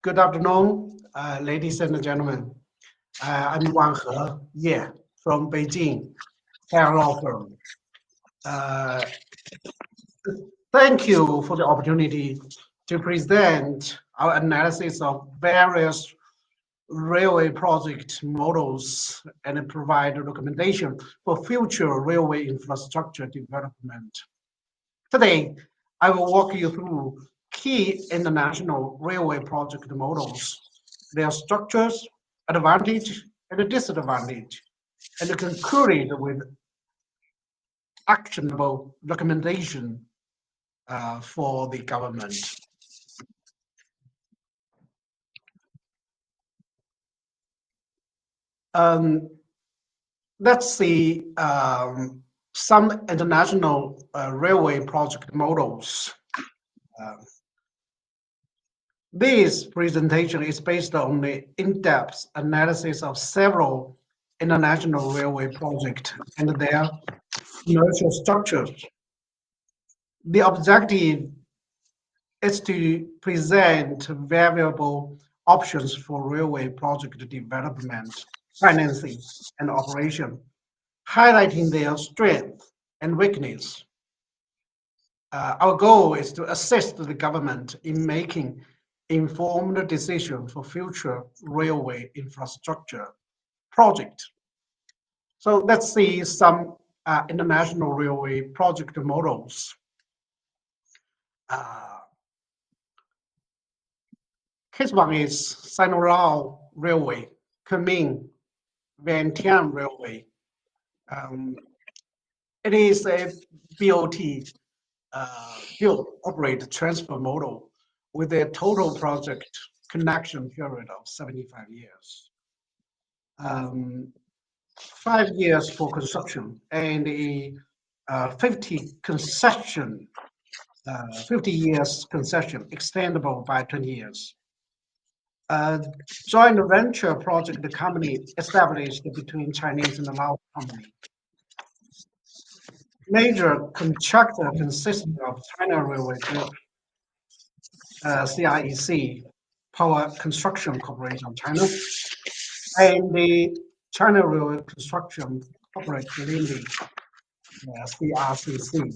Good afternoon, ladies and gentlemen. I'm Ye Wanhe from Beijing, Cyan law firm. Thank you for the opportunity to present our analysis of various railway project models and provide recommendation for future railway infrastructure development. Today, I will walk you through key international railway project models, their structures, advantage and disadvantage, and conclude with actionable recommendation for the government. Let's see some international railway project models. This presentation is based on the in-depth analysis of several international railway projects and their commercial structures. The objective is to present variable options for railway project development, financing, and operation, highlighting their strength and weakness. Our goal is to assist the government in making informed decisions for future railway infrastructure project. So let's see some international railway project models. Case one is Sino-Lao Railway, Kunming Vientiane Railway. It is a BOT, build, operate, transfer model with a total project connection period of 75 years. 5 years for construction and a 50 years concession extendable by 20 years. Joint venture project company established between Chinese and Lao company. Major contractor consisting of China Railway Group, CIEC, Power Construction Corporation of China, and the China Railway Construction Corporation Limited, CRCC.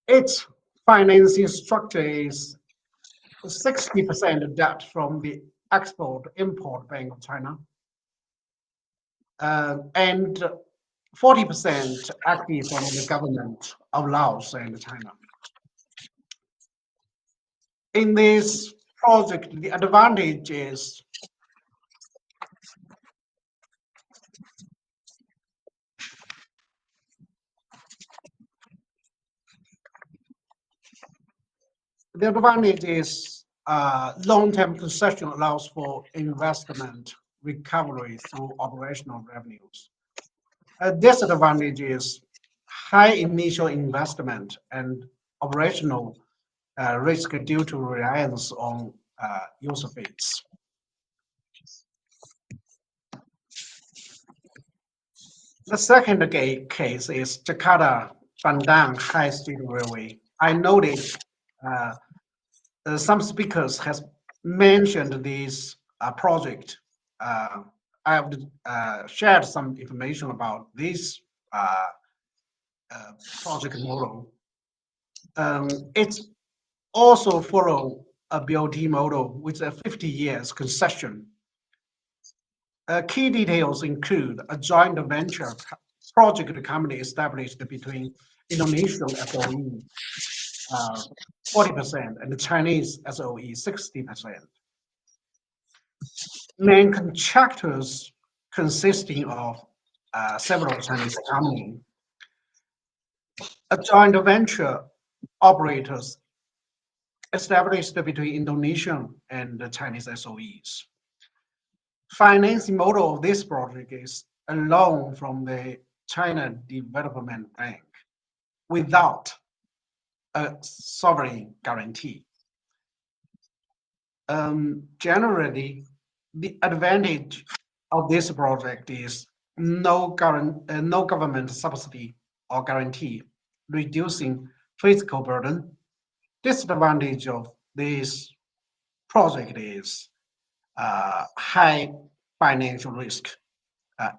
Its financing structure is 60% debt from the Export-Import Bank of China, and 40% equity from the government of Laos and China. In this project, the advantage is long-term concession allows for investment recovery through operational revenues. Disadvantage is high initial investment and operational risk due to reliance on user fees. The second case is Jakarta-Bandung High-Speed Railway. I noticed some speakers has mentioned this project. I have shared some information about this project model. It's also follow a BOT model with a 50 years concession. Key details include a joint venture project company established between Indonesian SOE 40% and the Chinese SOE 60%. Main contractors consisting of several Chinese companies. A joint venture operators established between Indonesian and the Chinese SOEs. Financing model of this project is a loan from the China Development Bank without a sovereign guarantee. Generally, the advantage of this project is no government subsidy or guarantee, reducing fiscal burden Disadvantage of this project is high financial risk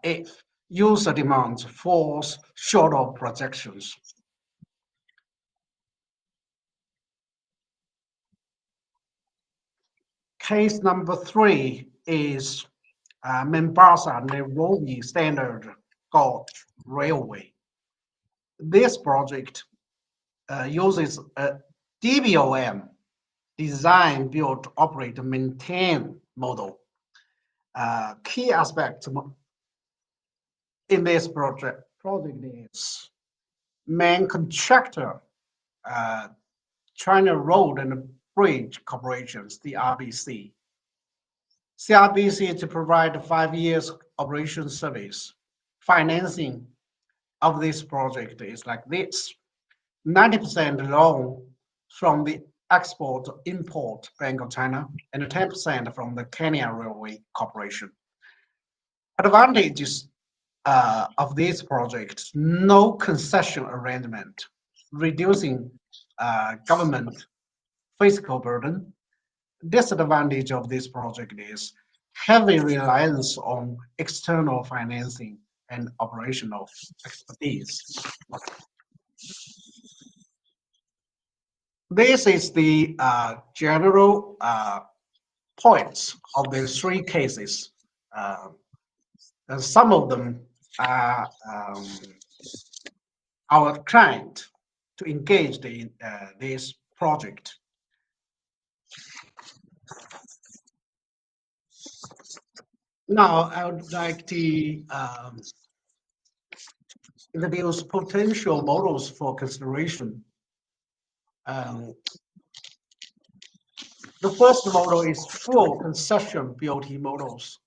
if user demands falls short of projections. Case number 3 is Mombasa-Nairobi Standard Gauge Railway. This project uses a DBOM, design, build, operate, maintain model. Key aspects in this project is main contractor, China Road and Bridge Corporations, the RBC. CRBC to provide 5 years operation service. Financing of this project is like this: 90% loan from the Export-Import Bank of China and 10% from the Kenya Railway Corporation. Advantages of this project: no concession arrangement, reducing government fiscal burden. Disadvantage of this project is heavy reliance on external financing and operational expertise. This is the general points of the 3 cases. Some of them are our client to engage in this project. Now, I would like to introduce potential models for consideration. The first model is full concession BOT models.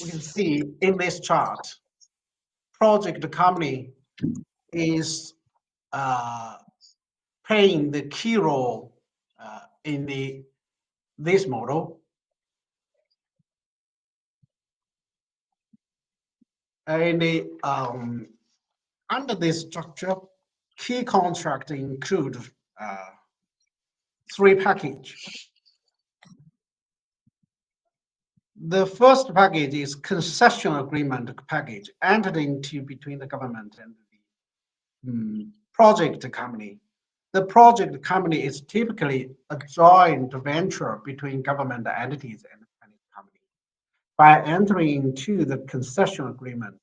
We can see in this chart, project company is playing the key role in this model. And under this structure, key contract include 3 packages. The first package is concession agreement package entered into between the government and the project company. The project company is typically a joint venture between government entities and the company. By entering into the concession agreement,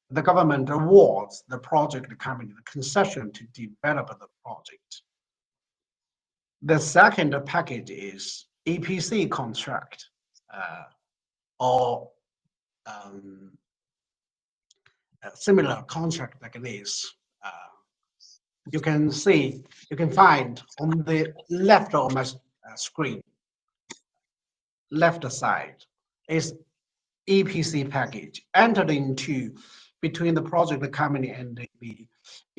the government awards the project company the concession to develop the project. The second package is EPC contract or a similar contract like this. You can find on the left of my screen, left side is EPC package entered into between the project company and the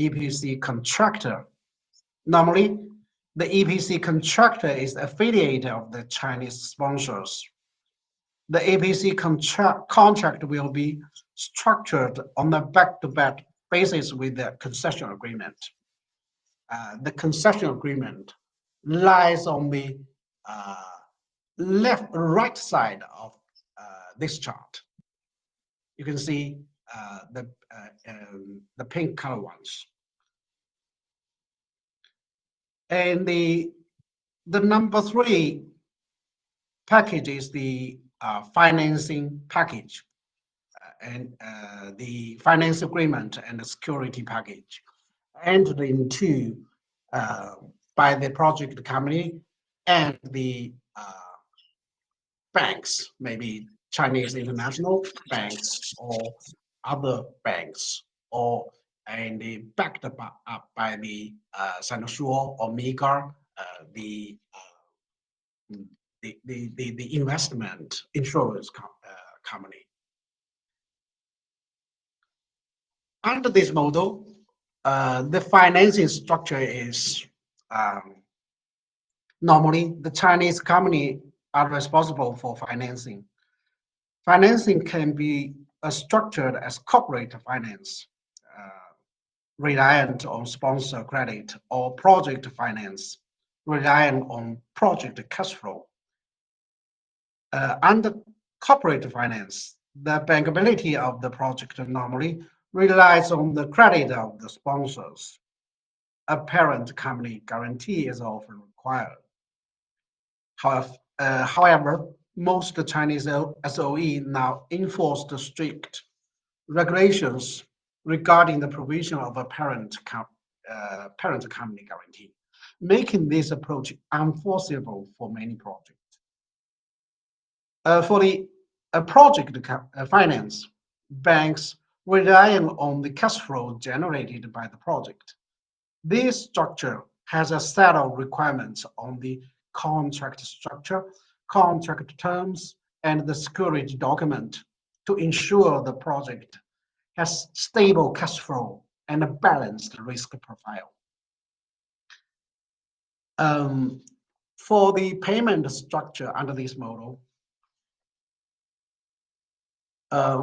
EPC contractor. Normally, the EPC contractor is affiliated of the Chinese sponsors. The EPC contract will be structured on a back-to-back basis with the concession agreement. The concession agreement lies on the right side of this chart. You can see the pink color ones. And the number 3 package is the financing package and the finance agreement and the security package entered into by the project company and the banks, maybe Chinese international banks or other banks, and backed up by the Sinosure or Mega, the investment insurance company. Under this model, the financing structure is normally the Chinese company are responsible for financing. Financing can be structured as corporate finance. reliant on sponsor credit, or project finance, reliant on project cash flow. Under corporate finance, the bankability of the project normally relies on the credit of the sponsors. A parent company guarantee is often required. However, most Chinese SOE now enforce the strict regulations regarding the provision of a parent company guarantee, making this approach unforeseeable for many projects. For the project finance, banks relying on the cash flow generated by the project. This structure has a set of requirements on the contract structure, contract terms, and the security document to ensure the project has stable cash flow and a balanced risk profile. For the payment structure under this model,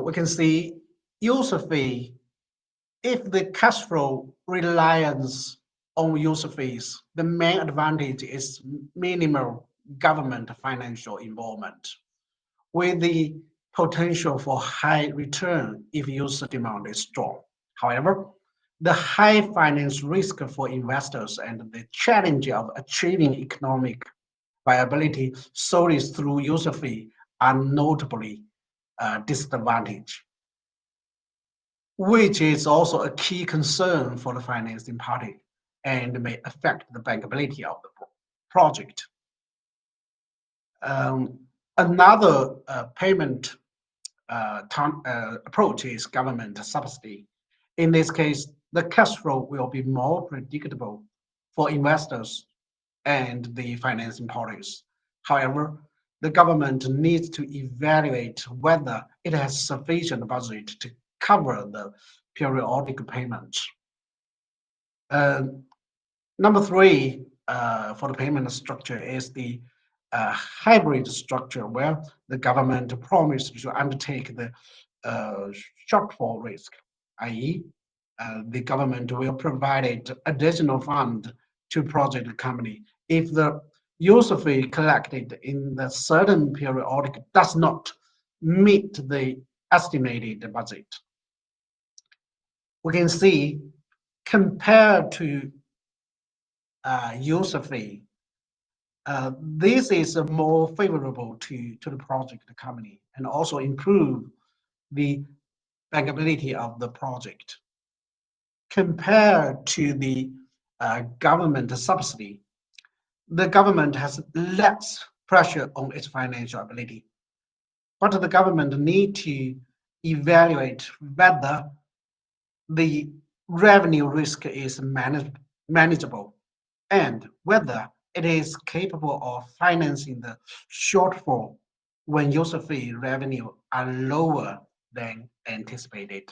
we can see user fee. If the cash flow relies on user fees, the main advantage is minimal government financial involvement, with the potential for high return if user demand is strong. However, the high finance risk for investors and the challenge of achieving economic viability solely through user fee are notably disadvantaged, which is also a key concern for the financing party and may affect the bankability of the project. Another payment approach is government subsidy. In this case, the cash flow will be more predictable for investors and the financing parties. However, the government needs to evaluate whether it has sufficient budget to cover the periodic payments. Number three for the payment structure is the hybrid structure, where the government promises to undertake the shortfall risk, i.e., the government will provide additional fund to project company if the user fee collected in the certain periodic does not meet the estimated budget. We can see, compared to user fee, this is more favorable to the project company and also improve the bankability of the project. Compared to the government subsidy, the government has less pressure on its financial ability, but the government need to evaluate whether the revenue risk is manageable and whether it is capable of financing the shortfall when user fee revenue are lower than anticipated.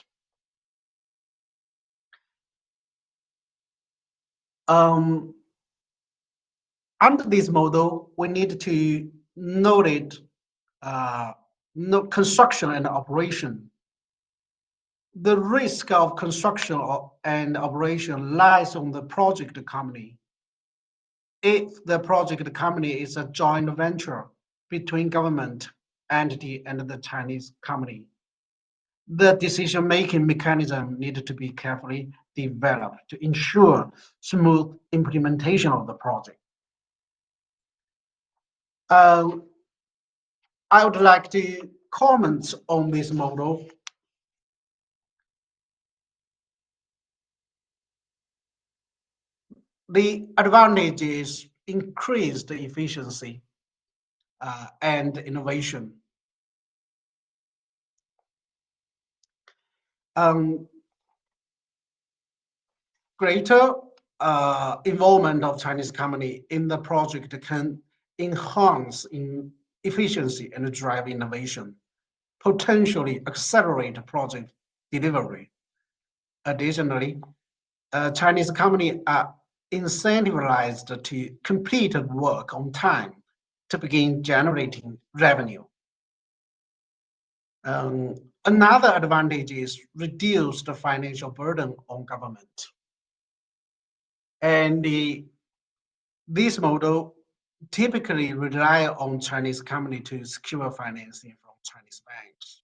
Under this model, we need to note construction and operation. The risk of construction and operation lies on the project company. If the project company is a joint venture between government entity and the Chinese company, the decision-making mechanism needed to be carefully developed to ensure smooth implementation of the project. I would like to comment on this model. The advantage is increased efficiency and innovation. Greater involvement of Chinese company in the project can enhance efficiency and drive innovation, potentially accelerate project delivery. Additionally, Chinese companies are incentivized to complete work on time to begin generating revenue. Another advantage is reduced financial burden on government. And this model typically rely on Chinese company to secure financing from Chinese banks,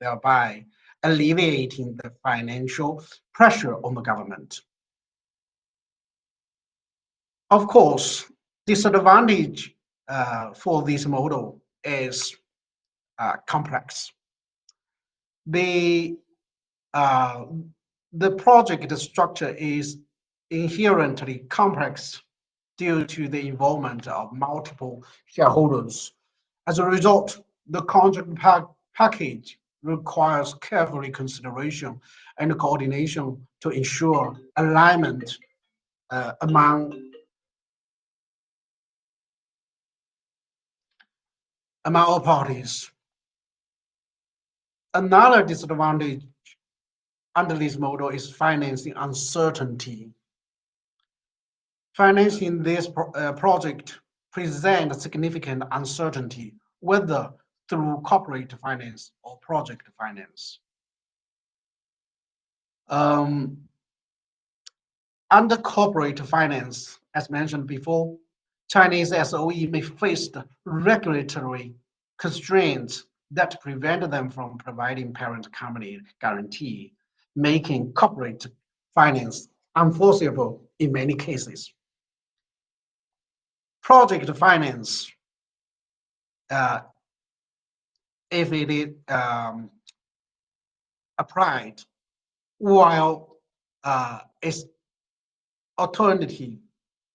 thereby alleviating the financial pressure on the government. Of course, disadvantage for this model is complex. The the project structure is inherently complex due to the involvement of multiple shareholders. As a result, the contract package requires carefully consideration and coordination to ensure alignment among all parties. Another disadvantage under this model is financing uncertainty. Financing this project presents significant uncertainty, whether through corporate finance or project finance. Under corporate finance, as mentioned before, Chinese SOE may face regulatory constraints that prevent them from providing parent company guarantee, making corporate finance unforeseeable in many cases. Project finance, if it is applied while its alternative,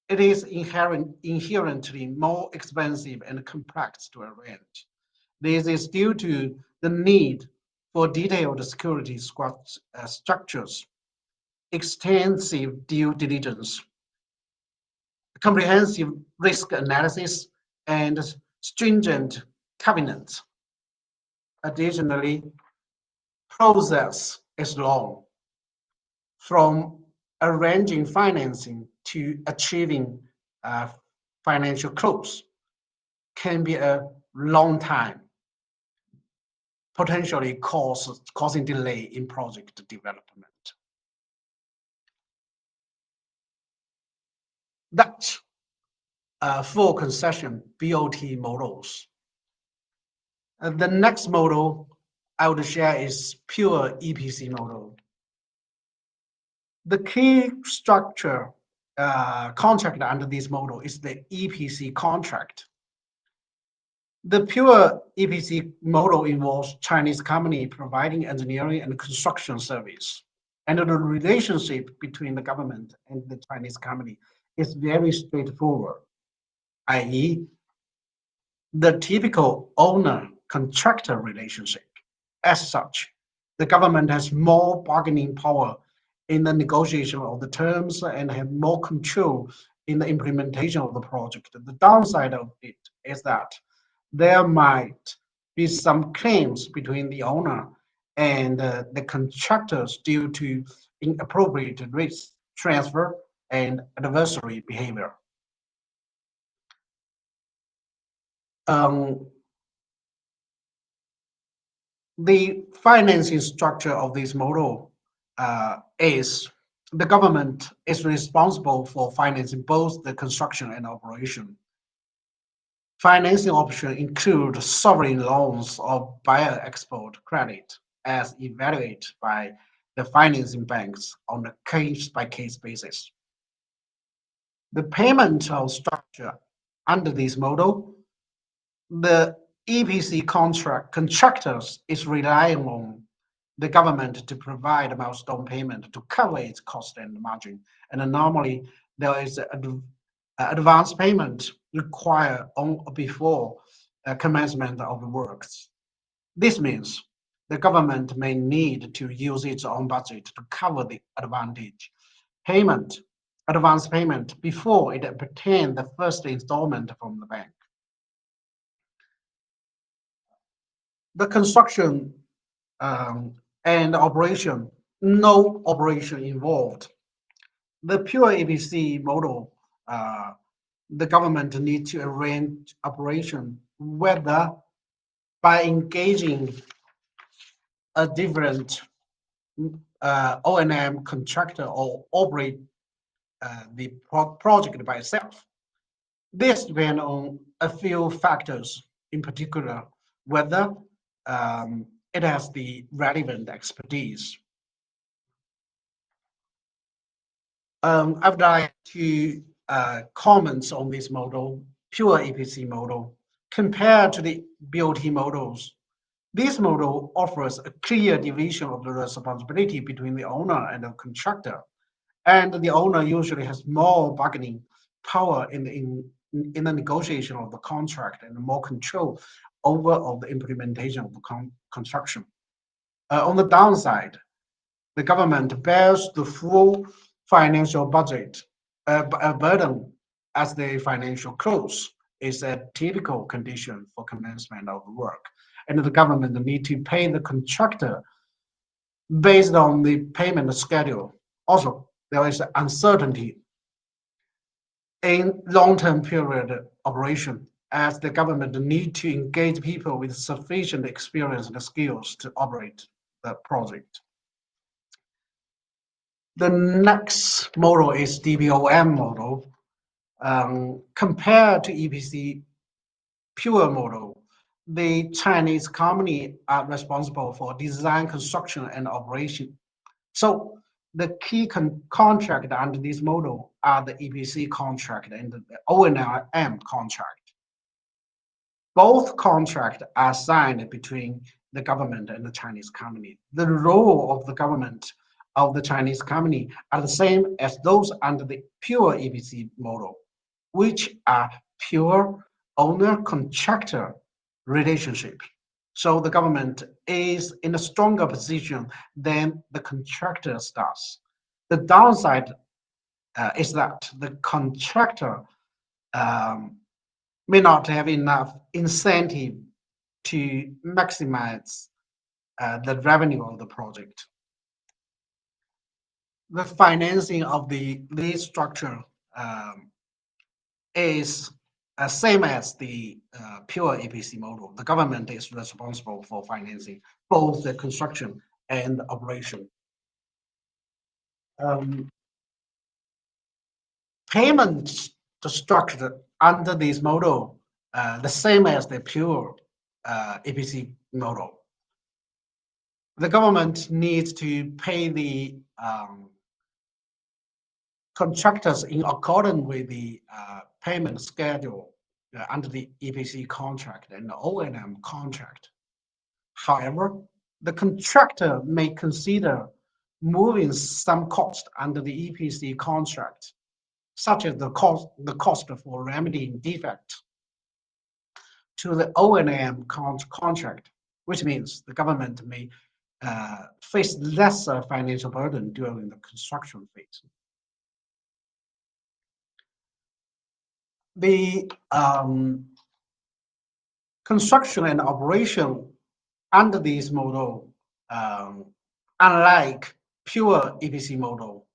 it is inherently more expensive and complex to arrange. This is due to the need for detailed security structures, extensive due diligence, comprehensive risk analysis, and stringent covenants. Additionally, process is long. From arranging financing to achieving financial close can be a long time, potentially causing delay in project development. That's for concession BOT models. The next model I would share is pure EPC model. The key structure contract under this model is the EPC contract. The pure EPC model involves Chinese company providing engineering and construction service. And the relationship between the government and the Chinese company is very straightforward, i.e., the typical owner-contractor relationship. As such, the government has more bargaining power in the negotiation of the terms and have more control in the implementation of the project. The downside of it is that there might be some claims between the owner and the contractors due to inappropriate risk transfer and adversary behavior. The financing structure of this model is the government is responsible for financing both the construction and operation. Financing options include sovereign loans or buyer export credit as evaluated by the financing banks on a case-by-case basis. The payment of structure under this model, the EPC contractors is relying on the government to provide a milestone payment to cover its cost and margin. And normally there is an advance payment required on or before commencement of the works. This means the government may need to use its own budget to cover the advance payment before it obtains the first installment from the bank. The construction and operation, no operation involved. The pure EPC model, the government needs to arrange operation whether by engaging a different O&M contractor or the project by itself. This depends on a few factors, in particular, whether it has the relevant expertise. I would like to comment on this model, pure EPC model, compared to the BOT models. This model offers a clear division of the responsibility between the owner and the contractor, and the owner usually has more bargaining power in the negotiation of the contract and more control over of the implementation of the construction. On the downside, the government bears the full financial budget burden as the financial close is a typical condition for commencement of work, and the government need to pay the contractor based on the payment schedule. Also, there is uncertainty in long-term period operation, as the government need to engage people with sufficient experience and skills to operate the project. The next model is DBOM model. Compared to EPC pure model, the Chinese company are responsible for design, construction, and operation. So the key contract under this model are the EPC contract and the O&M contract. Both contracts are signed between the government and the Chinese company. The role of the government of the Chinese company are the same as those under the pure EPC model, which are pure owner-contractor relationship. So the government is in a stronger position than the contractors does. The downside is that the contractor may not have enough incentive to maximize the revenue of the project. The financing of this structure is same as the pure EPC model. The government is responsible for financing both the construction and the operation. Payments structure under this model the same as the pure EPC model. The government needs to pay the contractors in accordance with the payment schedule under the EPC contract and the O&M contract. However, the contractor may consider moving some cost under the EPC contract, such as the cost for remedying defect, to the O&M contract, which means the government may face lesser financial burden during the construction phase. The construction and operation under this model, unlike pure EPC model,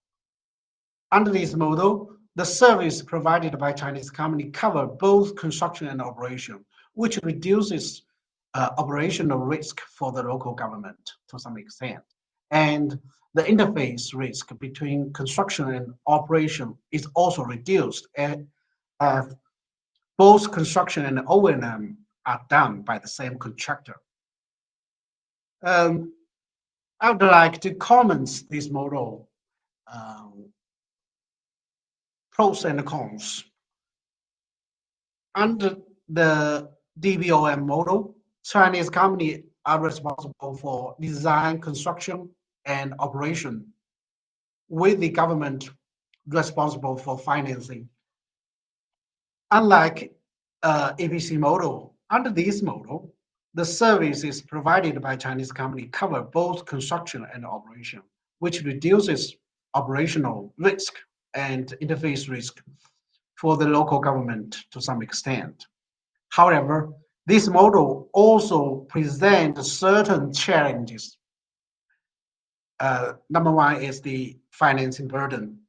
under this model, the service provided by Chinese company cover both construction and operation, which reduces operational risk for the local government to some extent. And the interface risk between construction and operation is also reduced as both construction and O&M are done by the same contractor. I would like to comment this model, pros and cons. Under the DBOM model, Chinese companies are responsible for design, construction, and operation, with the government responsible for financing. Unlike EPC model, under this model, the services provided by Chinese company cover both construction and operation, which reduces operational risk and interface risk for the local government to some extent. However, this model also presents certain challenges. Number one is the financing burden.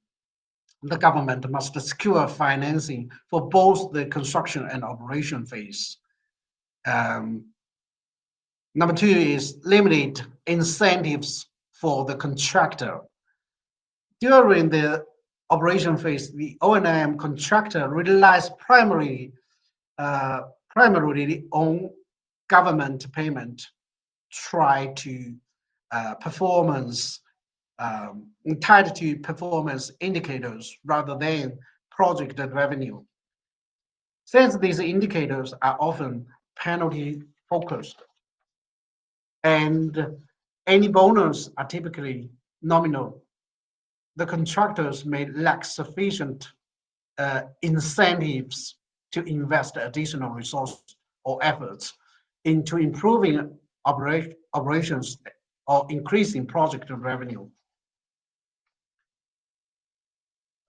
The government must secure financing for both the construction and operation phase. Number two is limited incentives for the contractor. During the operation phase, the O&M contractor relies primarily on government payment, try to performance tied to performance indicators rather than project revenue. Since these indicators are often penalty focused and any bonus are typically nominal, the contractors may lack sufficient incentives to invest additional resources or efforts into improving operations or increasing project revenue.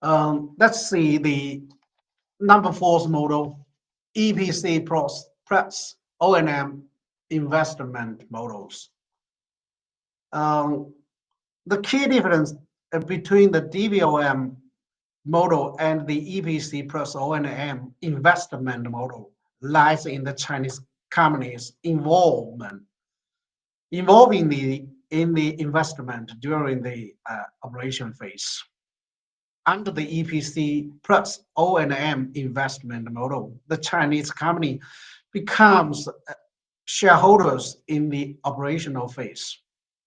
Let's see the number 4 model, EPC plus O&M investment models. The key difference between the DBOM model and the EPC plus O&M investment model lies in the Chinese companies' involving in the investment during the operation phase. Under the EPC plus O&M investment model, the Chinese company becomes shareholders in the operational phase,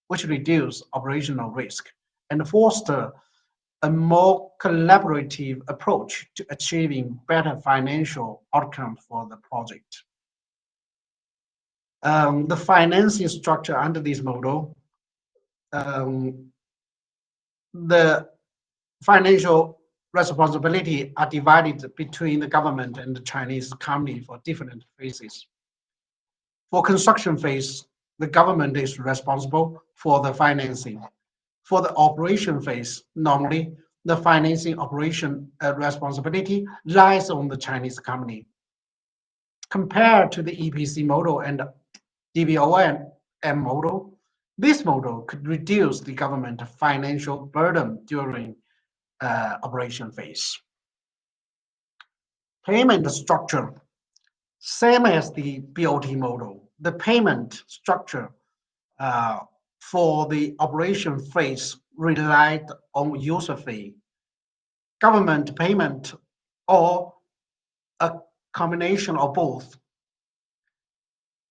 which reduce operational risk and foster a more collaborative approach to achieving better financial outcome for the project. The financing structure under this model, the financial responsibility are divided between the government and the Chinese company for different phases. For construction phase, the government is responsible for the financing. For the operation phase, normally the financing operation responsibility lies on the Chinese company. Compared to the EPC model and DBOM model, this model could reduce the government financial burden during operation phase. Payment structure, same as the BOT model. The payment structure for the operation phase relied on user fee, government payment, or a combination of both.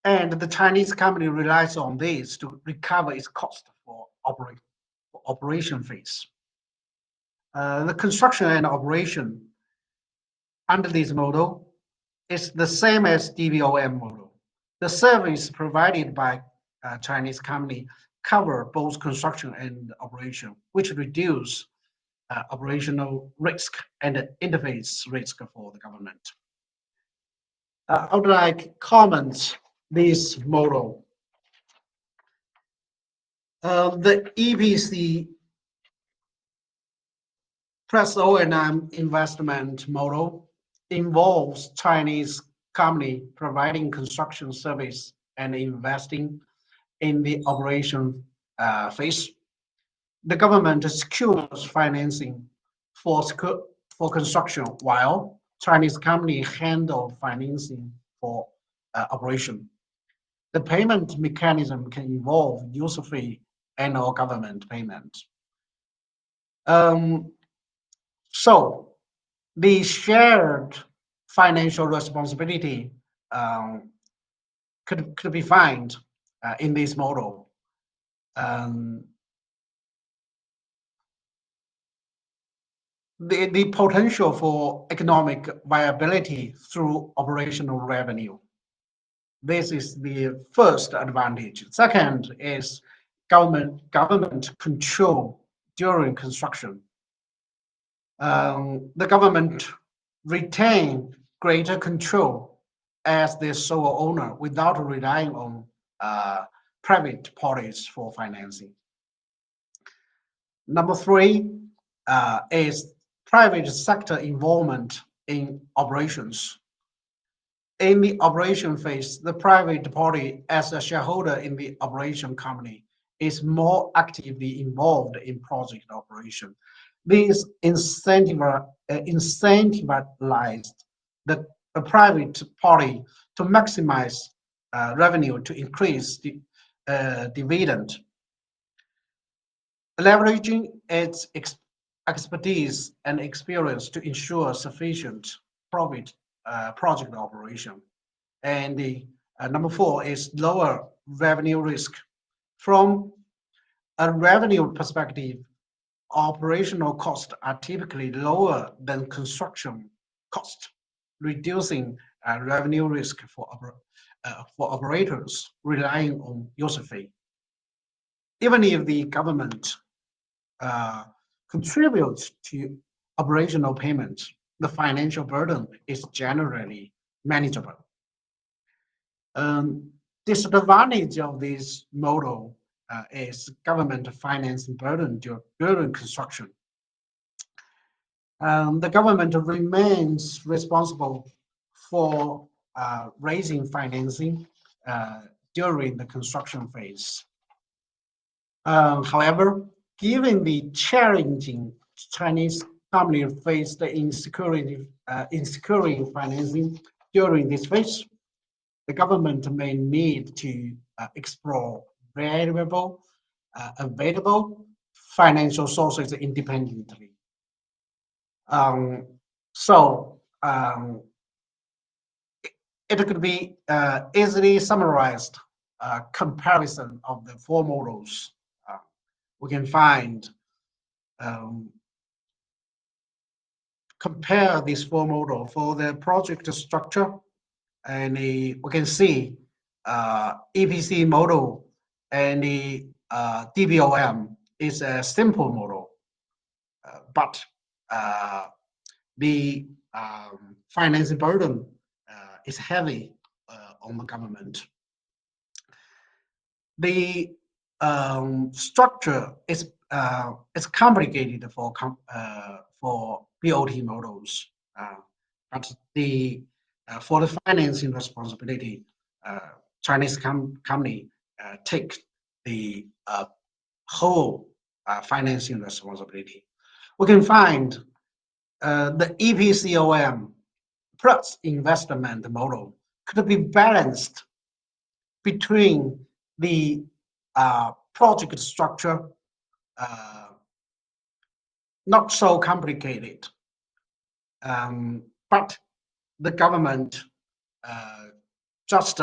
And the Chinese company relies on this to recover its cost for operation phase. The construction and operation under this model is the same as DBOM model. The service provided by Chinese company cover both construction and operation, which reduce operational risk and interface risk for the government. I would like comment this model. The EPC plus O&M investment model involves Chinese company providing construction service and investing in the operation phase. The government secures financing for construction while Chinese company handle financing for operation. The payment mechanism can involve user fee and or government payment. So the shared financial responsibility could be found in this model. The potential for economic viability through operational revenue. This is the first advantage. Second is government control during construction. The government retain greater control as the sole owner without relying on private parties for financing. Number 3 is private sector involvement in operations. In the operation phase, the private party as a shareholder in the operation company is more actively involved in project operation. This incentivized the private party to maximize revenue to increase the dividend. Leveraging its expertise and experience to ensure sufficient profit project operation. And the number 4 is lower revenue risk. From a revenue perspective, operational costs are typically lower than construction costs, reducing revenue risk for operators relying on user fee. Even if the government contributes to operational payments, the financial burden is generally manageable. Disadvantage of this model is government financing burden during construction. The government remains responsible for raising financing during the construction phase. However, given the challenging Chinese company faced in securing financing during this phase, the government may need to explore available financial sources independently. It could be easily summarized comparison of the 4 models. We can find, compare these 4 models for the project structure, and we can see EPC model and the DBOM is a simple model, but the financing burden is heavy on the government. The structure is complicated for BOT models, but for the financing responsibility, Chinese company take the whole financing responsibility. We can find the EPCOM plus investment model could be balanced between the project structure, not so complicated, but the government just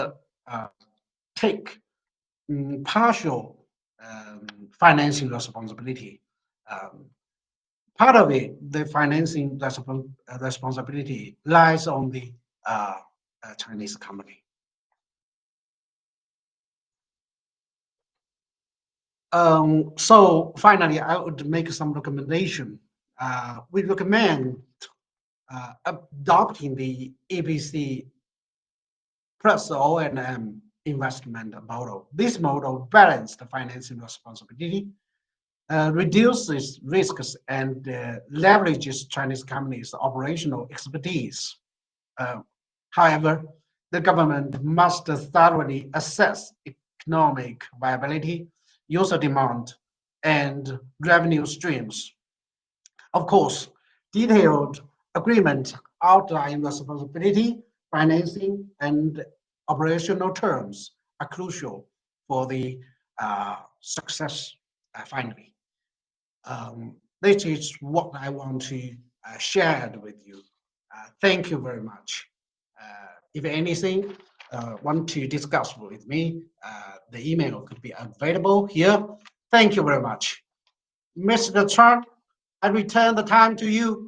take partial financing responsibility. Part of it, the financing responsibility lies on the Chinese company. So finally, I would make some recommendation. We recommend adopting the EPC plus O&M investment model. This model balances the financing responsibility, reduces risks, and leverages Chinese companies' operational expertise. However, the government must thoroughly assess economic viability, user demand, and revenue streams. Of course, detailed agreement outline responsibility, financing, and operational terms are crucial for the success finally. This is what I want to share with you. Thank you very much. If anything want to discuss with me, the email could be available here. Thank you very much. Mr. Chan, I return the time to you.